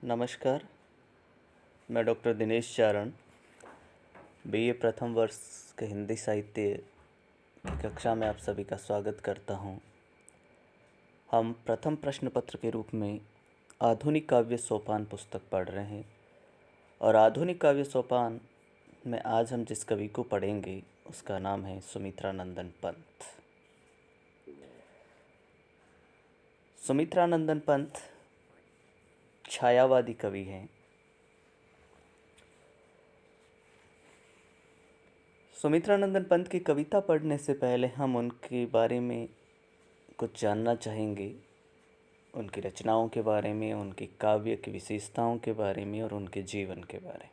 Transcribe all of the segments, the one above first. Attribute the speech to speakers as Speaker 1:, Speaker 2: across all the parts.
Speaker 1: नमस्कार। मैं डॉक्टर दिनेश चारण बीए प्रथम वर्ष के हिंदी साहित्य की कक्षा में आप सभी का स्वागत करता हूं। हम प्रथम प्रश्न पत्र के रूप में आधुनिक काव्य सोपान पुस्तक पढ़ रहे हैं और आधुनिक काव्य सोपान में आज हम जिस कवि को पढ़ेंगे उसका नाम है सुमित्रानंदन पंत। सुमित्रानंदन पंत छायावादी कवि हैं। सुमित्रानंदन पंत की कविता पढ़ने से पहले हम उनके बारे में कुछ जानना चाहेंगे, उनकी रचनाओं के बारे में, उनकी काव्य की विशेषताओं के बारे में और उनके जीवन के बारे में।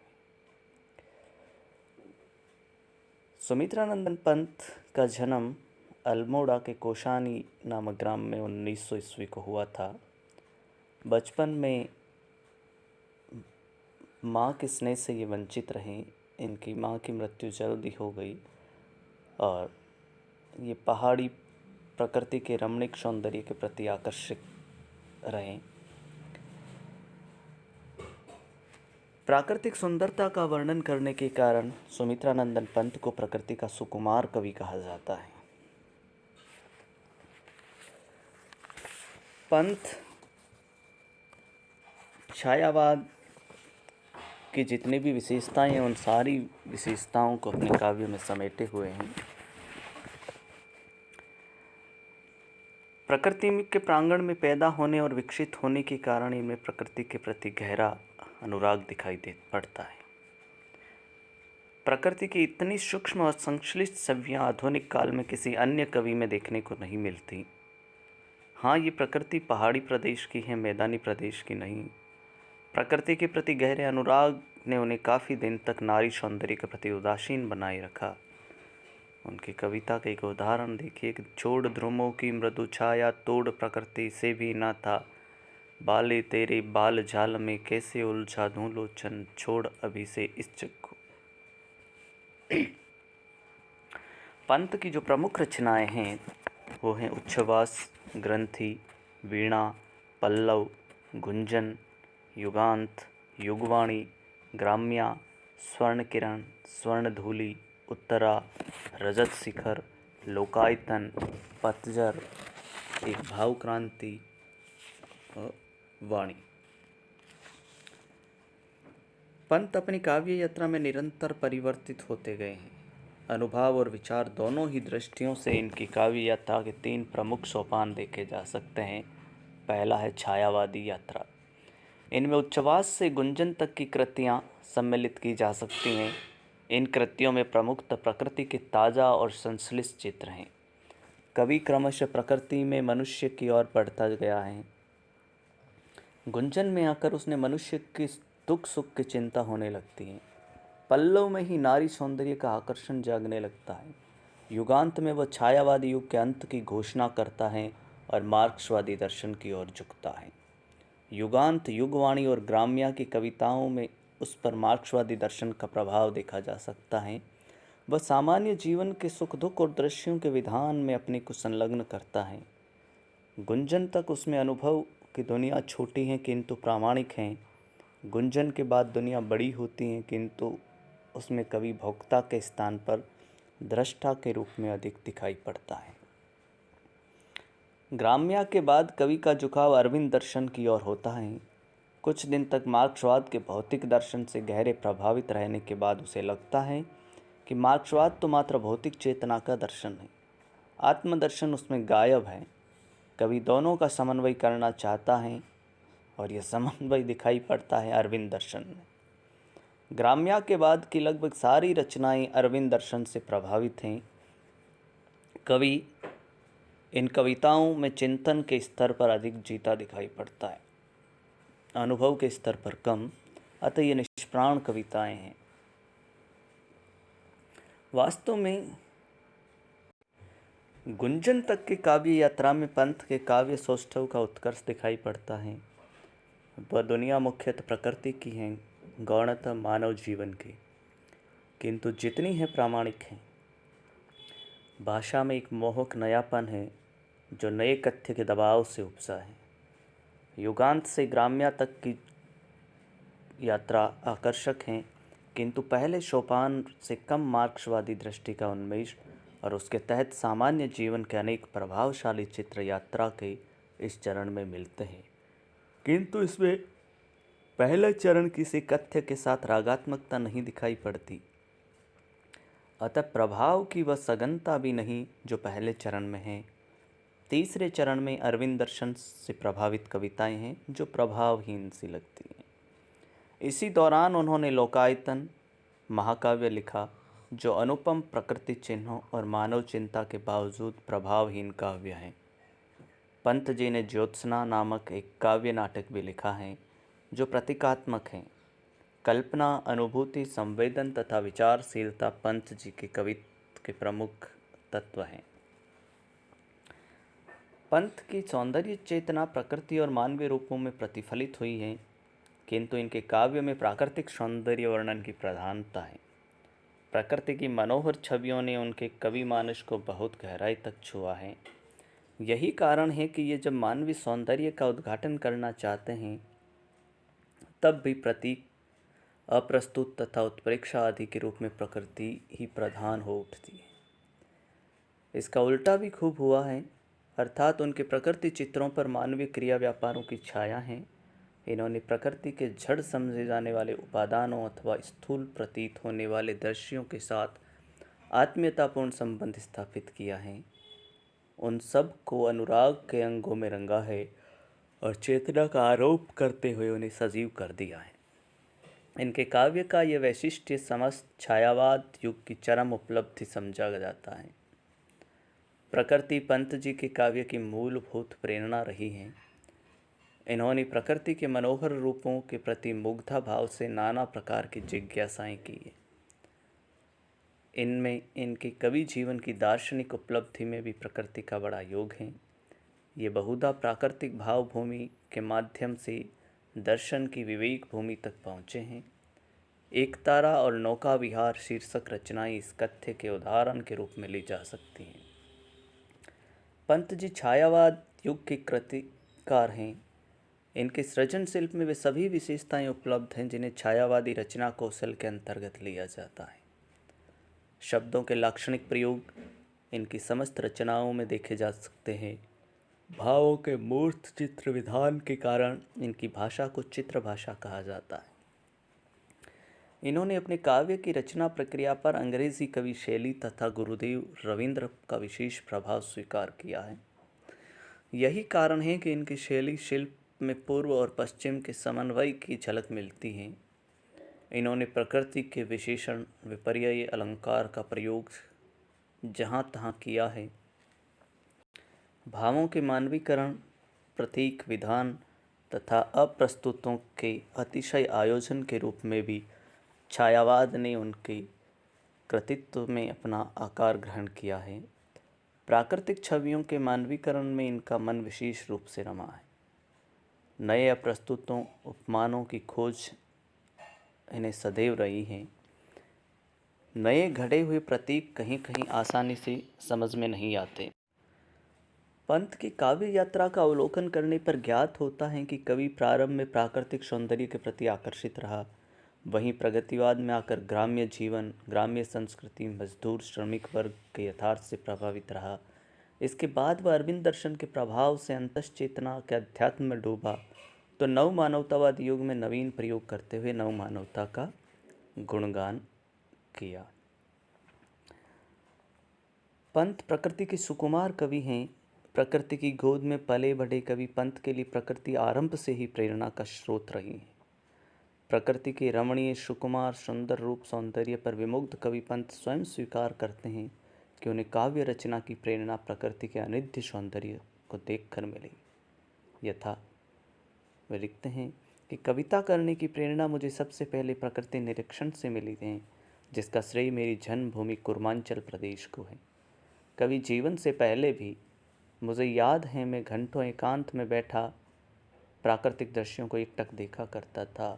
Speaker 1: सुमित्रानंदन पंत का जन्म अल्मोड़ा के कोशानी नामक ग्राम में 1900 ईस्वी को हुआ था। बचपन में माँ के स्नेह से ये वंचित रहे। इनकी माँ की मृत्यु जल्दी हो गई और ये पहाड़ी प्रकृति के रमणीक सौंदर्य के प्रति आकर्षित रहे। प्राकृतिक सुंदरता का वर्णन करने के कारण सुमित्रानंदन पंत को प्रकृति का सुकुमार कवि कहा जाता है। पंत छायावाद की जितनी भी विशेषताएं हैं उन सारी विशेषताओं को अपने काव्य में समेटे हुए हैं। प्रकृति के प्रांगण में पैदा होने और विकसित होने के कारण इनमें प्रकृति के प्रति गहरा अनुराग दिखाई दे पड़ता है। प्रकृति की इतनी सूक्ष्म और संश्लिष्ट छवियां आधुनिक काल में किसी अन्य कवि में देखने को नहीं मिलती। हाँ, ये प्रकृति पहाड़ी प्रदेश की है, मैदानी प्रदेश की नहीं। प्रकृति के प्रति गहरे अनुराग ने उन्हें काफ़ी दिन तक नारी सौंदर्य के प्रति उदासीन बनाए रखा। उनकी कविता का एक उदाहरण देखिए कि छोड़ ध्रुमों की मृदु छाया, तोड़ प्रकृति से भी ना था, बाले तेरे बाल झाल में कैसे उलझा दूं लोचन, छोड़ अभी से इस जग को। पंत की जो प्रमुख रचनाएं हैं वो हैं उच्छ्वास, ग्रंथि, वीणा, पल्लव, गुंजन, युगांत, युगवाणी, ग्राम्या, स्वर्ण किरण, स्वर्णधूलि, उत्तरा, रजत शिखर, लोकायतन, पतझर, एक भावक्रांति और वाणी। पंत अपनी काव्य यात्रा में निरंतर परिवर्तित होते गए हैं। अनुभव और विचार दोनों ही दृष्टियों से इनकी काव्य यात्रा के 3 प्रमुख सोपान देखे जा सकते हैं। पहला है छायावादी यात्रा। इनमें उच्छ्वास से गुंजन तक की कृतियाँ सम्मिलित की जा सकती हैं। इन कृतियों में प्रमुखतः प्रकृति के ताज़ा और संश्लिष्ट चित्र हैं। कवि क्रमशः प्रकृति में मनुष्य की ओर बढ़ता गया है। गुंजन में आकर उसने मनुष्य की दुख सुख की चिंता होने लगती है। पल्लव में ही नारी सौंदर्य का आकर्षण जागने लगता है। युगांत में वह छायावादी युग के अंत की घोषणा करता है और मार्क्सवादी दर्शन की ओर झुकता है। युगांत, युगवाणी और ग्राम्या की कविताओं में उस पर मार्क्सवादी दर्शन का प्रभाव देखा जा सकता है। वह सामान्य जीवन के सुख दुख और दृश्यों के विधान में अपने को संलग्न करता है। गुंजन तक उसमें अनुभव की दुनिया छोटी है किंतु प्रामाणिक है। गुंजन के बाद दुनिया बड़ी होती है किंतु उसमें कवि भोक्ता के स्थान पर दृष्टा के रूप में अधिक दिखाई पड़ता है। ग्राम्या के बाद कवि का झुकाव अरविंद दर्शन की ओर होता है। कुछ दिन तक मार्क्सवाद के भौतिक दर्शन से गहरे प्रभावित रहने के बाद उसे लगता है कि मार्क्सवाद तो मात्र भौतिक चेतना का दर्शन है, आत्मदर्शन उसमें गायब है। कवि दोनों का समन्वय करना चाहता है और यह समन्वय दिखाई पड़ता है अरविंद दर्शन में। ग्राम्या के बाद की लगभग सारी रचनाएं अरविंद दर्शन से प्रभावित हैं। कवि इन कविताओं में चिंतन के स्तर पर अधिक जीता दिखाई पड़ता है, अनुभव के स्तर पर कम, अतः ये निष्प्राण कविताएं हैं। वास्तव में गुंजन तक की काव्य यात्रा में पंत के काव्य सौष्ठव का उत्कर्ष दिखाई पड़ता है। वह दुनिया मुख्यतः प्रकृति की है, गौणतः मानव जीवन की, किंतु जितनी है प्रामाणिक है। भाषा में एक मोहक नयापन है जो नए कथ्य के दबाव से उपजा है। युगांत से ग्राम्या तक की यात्रा आकर्षक हैं, किंतु पहले सोपान से कम मार्क्सवादी दृष्टि का उन्मेष और उसके तहत सामान्य जीवन के अनेक प्रभावशाली चित्र यात्रा के इस चरण में मिलते हैं, किंतु इसमें पहले चरण किसी कथ्य के साथ रागात्मकता नहीं दिखाई पड़ती, अतः प्रभाव की वह सघनता भी नहीं जो पहले चरण में है। तीसरे चरण में अरविंद दर्शन से प्रभावित कविताएं हैं जो प्रभावहीन सी लगती हैं। इसी दौरान उन्होंने लोकायतन महाकाव्य लिखा जो अनुपम प्रकृति चिन्हों और मानव चिंता के बावजूद प्रभावहीन काव्य हैं। पंत जी ने ज्योत्सना नामक एक काव्य नाटक भी लिखा है जो प्रतीकात्मक हैं। कल्पना, अनुभूति, संवेदन तथा विचारशीलता पंत जी के कवित्व के प्रमुख तत्व हैं। पंत की सौंदर्य चेतना प्रकृति और मानवीय रूपों में प्रतिफलित हुई है, किंतु इनके काव्य में प्राकृतिक सौंदर्य वर्णन की प्रधानता है। प्रकृति की मनोहर छवियों ने उनके कवि मानस को बहुत गहराई तक छुआ है। यही कारण है कि ये जब मानवीय सौंदर्य का उद्घाटन करना चाहते हैं तब भी प्रतीक, अप्रस्तुत तथा उत्प्रेक्षा आदि के रूप में प्रकृति ही प्रधान हो उठती है। इसका उल्टा भी खूब हुआ है, अर्थात उनके प्रकृति चित्रों पर मानवीय क्रिया व्यापारों की छाया है। इन्होंने प्रकृति के जड़ समझे जाने वाले उपादानों अथवा स्थूल प्रतीत होने वाले दृश्यों के साथ आत्मीयतापूर्ण संबंध स्थापित किया है। उन सब को अनुराग के अंगों में रंगा है और चेतना का आरोप करते हुए उन्हें सजीव कर दिया है। इनके काव्य का यह वैशिष्ट्य समस्त छायावाद युग की चरम उपलब्धि समझा जाता है। प्रकृति पंत जी के काव्य की मूलभूत प्रेरणा रही है। इन्होंने प्रकृति के मनोहर रूपों के प्रति मुग्धा भाव से नाना प्रकार की जिज्ञासाएं की है। इनमें इनके कवि जीवन की दार्शनिक उपलब्धि में भी प्रकृति का बड़ा योग है। ये बहुधा प्राकृतिक भाव भूमि के माध्यम से दर्शन की विवेक भूमि तक पहुँचे हैं। एक तारा और नौका विहार शीर्षक रचनाएं इस कथ्य के उदाहरण के रूप में ली जा सकती हैं। पंत जी छायावाद युग के कृतिकार हैं। इनके सृजन शिल्प में वे सभी विशेषताएं उपलब्ध हैं जिन्हें छायावादी रचना कौशल के अंतर्गत लिया जाता है। शब्दों के लाक्षणिक प्रयोग इनकी समस्त रचनाओं में देखे जा सकते हैं। भावों के मूर्त चित्र विधान के कारण इनकी भाषा को चित्र भाषा कहा जाता है। इन्होंने अपने काव्य की रचना प्रक्रिया पर अंग्रेजी कवि शैली तथा गुरुदेव रविंद्र का विशेष प्रभाव स्वीकार किया है। यही कारण है कि इनकी शैली शिल्प में पूर्व और पश्चिम के समन्वय की झलक मिलती है। इन्होंने प्रकृति के विशेषण, विपर्यय, अलंकार का प्रयोग जहाँ तहाँ किया है। भावों के मानवीकरण, प्रतीक, विधान तथा अप्रस्तुतों के अतिशय आयोजन के रूप में भी छायावाद ने उनके कृतित्व में अपना आकार ग्रहण किया है। प्राकृतिक छवियों के मानवीकरण में इनका मन विशेष रूप से रमा है। नए अप्रस्तुतों, उपमानों की खोज इन्हें सदैव रही है। नए घड़े हुए प्रतीक कहीं कहीं आसानी से समझ में नहीं आते। पंत की काव्य यात्रा का अवलोकन करने पर ज्ञात होता है कि कवि प्रारंभ में प्राकृतिक सौंदर्य के प्रति आकर्षित रहा, वहीं प्रगतिवाद में आकर ग्राम्य जीवन, ग्राम्य संस्कृति, मजदूर श्रमिक वर्ग के यथार्थ से प्रभावित रहा। इसके बाद वह अरविंद दर्शन के प्रभाव से अंतश्चेतना के अध्यात्म में डूबा तो नव मानवतावाद युग में नवीन प्रयोग करते हुए नव मानवता का गुणगान किया। पंत प्रकृति के सुकुमार कवि हैं। प्रकृति की गोद में पले बढ़े कवि पंत के लिए प्रकृति आरंभ से ही प्रेरणा का स्रोत रही है। प्रकृति के रमणीय, सुकुमार, सुंदर रूप सौंदर्य पर विमुग्ध कवि पंत स्वयं स्वीकार करते हैं कि उन्हें काव्य रचना की प्रेरणा प्रकृति के अनित्य सौंदर्य को देखकर मिली। यथा वे लिखते हैं कि कविता करने की प्रेरणा मुझे सबसे पहले प्रकृति निरीक्षण से मिली है, जिसका श्रेय मेरी जन्मभूमि कुर्मांचल प्रदेश को है। कवि जीवन से पहले भी मुझे याद है मैं घंटों एकांत में बैठा प्राकृतिक दृश्यों को एकटक देखा करता था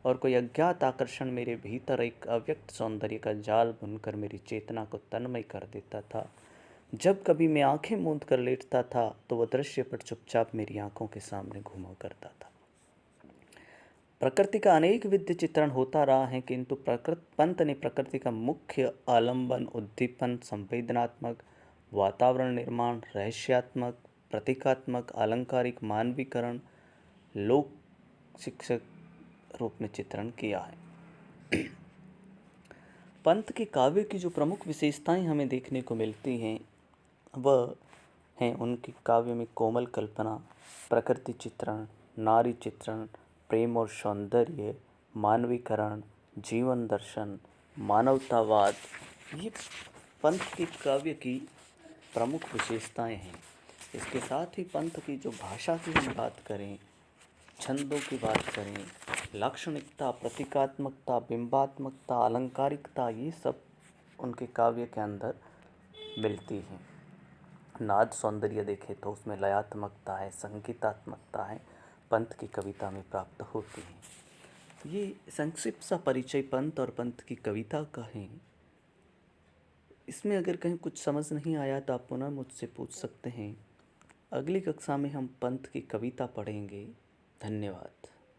Speaker 1: और कोई अज्ञात आकर्षण मेरे भीतर एक अव्यक्त सौंदर्य का जाल बुनकर मेरी चेतना को तन्मय कर देता था। जब कभी मैं आंखें मूंद कर लेटता था तो वह दृश्य पर चुपचाप मेरी आंखों के सामने घूमा करता था। प्रकृति का अनेक विध चित्रण होता रहा है, किंतु पंत ने प्रकृति का मुख्य आलंबन, उद्दीपन, संवेदनात्मक, वातावरण निर्माण, रहस्यात्मक, प्रतीकात्मक, आलंकारिक, मानवीकरण, लोक शिक्षक रूप में चित्रण किया है। पंत के काव्य की जो प्रमुख विशेषताएं हमें देखने को मिलती हैं वह हैं उनके काव्य में कोमल कल्पना, प्रकृति चित्रण, नारी चित्रण, प्रेम और सौंदर्य, मानवीकरण, जीवन दर्शन, मानवतावाद, ये पंत के काव्य की प्रमुख विशेषताएं हैं। इसके साथ ही पंत की जो भाषा की हम बात करें, छंदों की बात करें, लाक्षणिकता, प्रतीकात्मकता, बिंबात्मकता, अलंकारिकता, ये सब उनके काव्य के अंदर मिलती हैं। नाद सौंदर्य देखें तो उसमें लयात्मकता है, संगीतात्मकता है, पंत की कविता में प्राप्त होती है। ये संक्षिप्त सा परिचय पंत और पंत की कविता का है। इसमें अगर कहीं कुछ समझ नहीं आया तो आप पुनः मुझसे पूछ सकते हैं। अगली कक्षा में हम पंत की कविता पढ़ेंगे। धन्यवाद।